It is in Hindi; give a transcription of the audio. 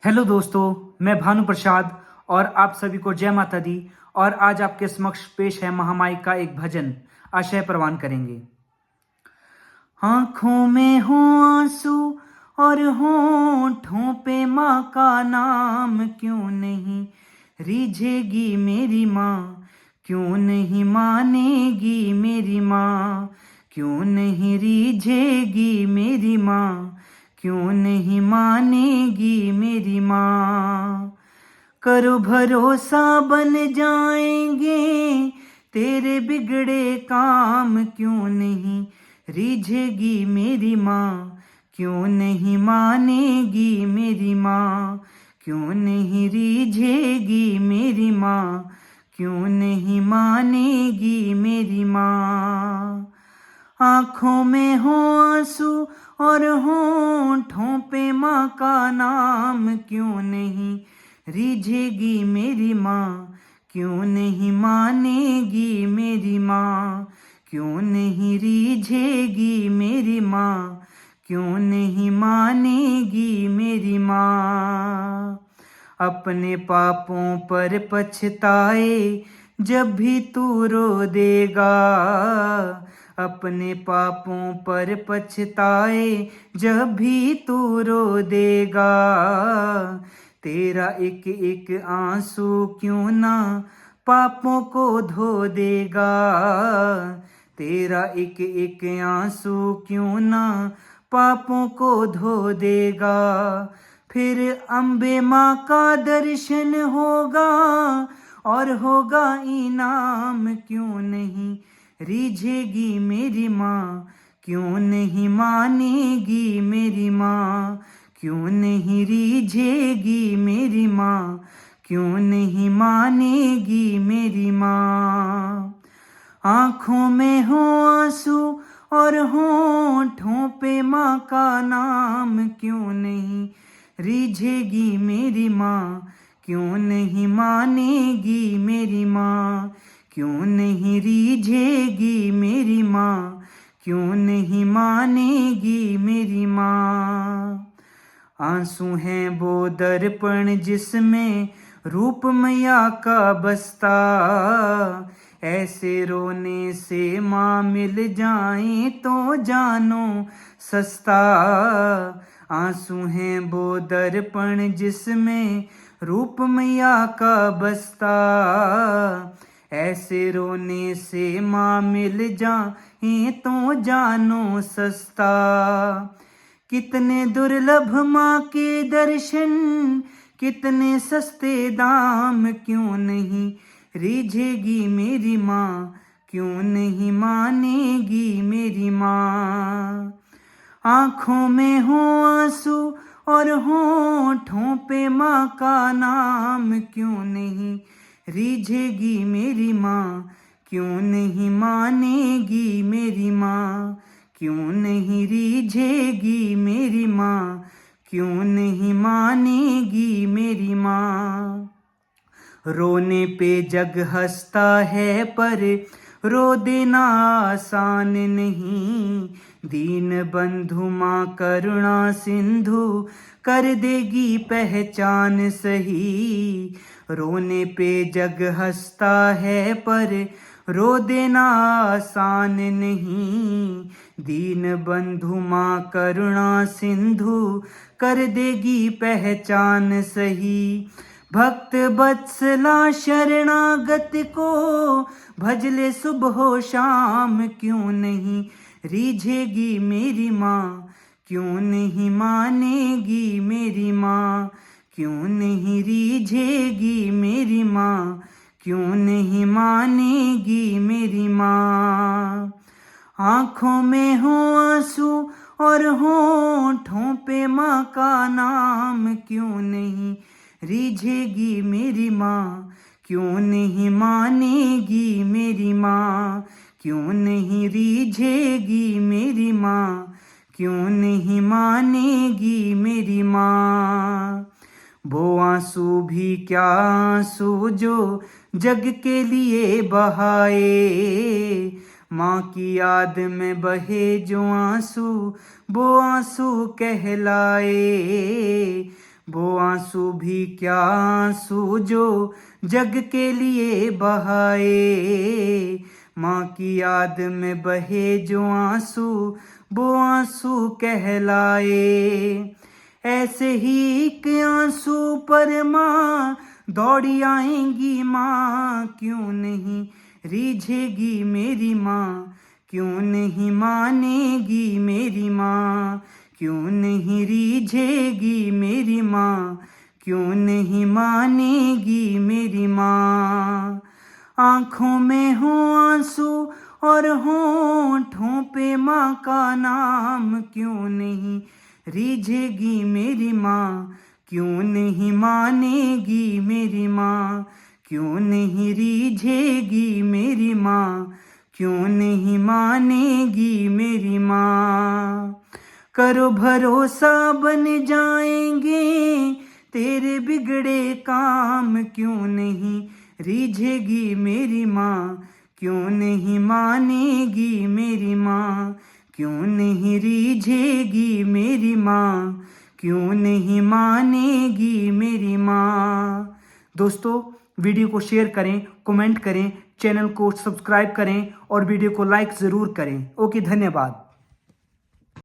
हेलो दोस्तों, मैं भानु प्रसाद और आप सभी को जय माता दी। और आज आपके समक्ष पेश है महामाई का एक भजन। आशय प्रवान करेंगे। आंखों में हो आंसू और होठों पे माँ का नाम, क्यों नहीं रीझेगी मेरी माँ, क्यों नहीं मानेगी मेरी माँ, क्यों नहीं रीझेगी मेरी माँ, क्यों नहीं मानेगी मेरी माँ। करो भरोसा बन जाएंगे तेरे बिगड़े काम, क्यों नहीं रीझेगी मेरी माँ, क्यों नहीं मानेगी मेरी माँ, क्यों नहीं रीझेगी मेरी माँ, क्यों नहीं मानेगी मेरी माँ। आँखों में हो आंसू और होठों पे माँ का नाम, क्यों नहीं रीझेगी मेरी माँ, क्यों नहीं मानेगी मेरी माँ, क्यों नहीं रीझेगी मेरी माँ, क्यों नहीं मानेगी मेरी माँ। अपने पापों पर पछताए जब भी तू रो देगा, अपने पापों पर पछताए जब भी तू रो देगा, तेरा एक एक आंसू क्यों ना पापों को धो देगा, तेरा एक एक आंसू क्यों ना पापों को धो देगा। फिर अम्बे माँ का दर्शन होगा और होगा इनाम, क्यों नहीं रीझेगी मेरी माँ, क्यों नहीं मानेगी मेरी माँ, क्यों नहीं रीझेगी मेरी माँ, क्यों नहीं मानेगी मेरी माँ। आँखों में हो आंसू और होठों पे माँ का नाम, क्यों नहीं रीझेगी मेरी माँ, क्यों नहीं मानेगी मेरी माँ, क्यों नहीं रीझेगी मेरी माँ, क्यों नहीं मानेगी मेरी माँ। आंसू हैं वो दर्पण जिसमें रूप मैया का बसता, ऐसे रोने से माँ मिल जाए तो जानो सस्ता। आंसू हैं वो दर्पण जिसमें रूप मैया का बसता, ऐसे रोने से माँ मिल जाए तो जानो सस्ता। कितने दुर्लभ माँ के दर्शन, कितने सस्ते दाम, क्यों नहीं रीझेगी मेरी माँ, क्यों नहीं मानेगी मेरी माँ। आँखों में हो आंसू और होठों पे माँ का नाम, क्यों नहीं रीझेगी मेरी माँ, क्यों नहीं मानेगी मेरी माँ, क्यों नहीं रीझेगी मेरी माँ, क्यों नहीं मानेगी मेरी माँ। रोने पे जग हंसता है पर रो देना आसान नहीं, दीन बंधु माँ करुणा सिंधु कर देगी पहचान सही। रोने पे जग हंसता है पर रो देना आसान नहीं, दीन बंधु माँ करुणा सिंधु कर देगी पहचान सही। भक्त बत्सला शरणागत को भजले सुबह शाम, क्यों नहीं रीझेगी मेरी माँ, क्यों नहीं मानेगी मेरी माँ, क्यों नहीं रीझेगी मेरी माँ, क्यों नहीं मानेगी मेरी माँ। आँखों में हो आंसू और होठों पे माँ का नाम, क्यों नहीं रीझेगी मेरी माँ, क्यों नहीं मानेगी मेरी माँ, क्यों नहीं रीझेगी मेरी माँ, क्यों नहीं मानेगी मेरी माँ। वो आंसू भी क्या आंसू जो जग के लिए बहाए, माँ की याद में बहे जो आंसू वो आंसू कहलाए। वो आंसू भी क्या आंसू जो जग के लिए बहाए, माँ की याद में बहे जो आंसू वो आंसू कहलाए। ऐसे ही एक आंसू पर माँ दौड़ी आएंगी माँ, क्यों नहीं रीझेगी मेरी माँ, क्यों नहीं मानेगी मेरी माँ, क्यों नहीं रीझेगी मेरी माँ, क्यों नहीं मानेगी मेरी माँ। आंखों में हो आंसू और होठों पे माँ का नाम, क्यों नहीं रीझेगी मेरी माँ, क्यों नहीं मानेगी मेरी माँ, क्यों नहीं रीझेगी मेरी माँ, क्यों नहीं मानेगी मेरी माँ। करो भरोसा बन जाएंगे तेरे बिगड़े काम, क्यों नहीं रीझेगी मेरी माँ, क्यों नहीं मानेगी मेरी माँ, क्यों नहीं रीझेगी मेरी माँ, क्यों नहीं मानेगी मेरी माँ। दोस्तों, वीडियो को शेयर करें, कमेंट करें, चैनल को सब्सक्राइब करें और वीडियो को लाइक ज़रूर करें। ओके, धन्यवाद।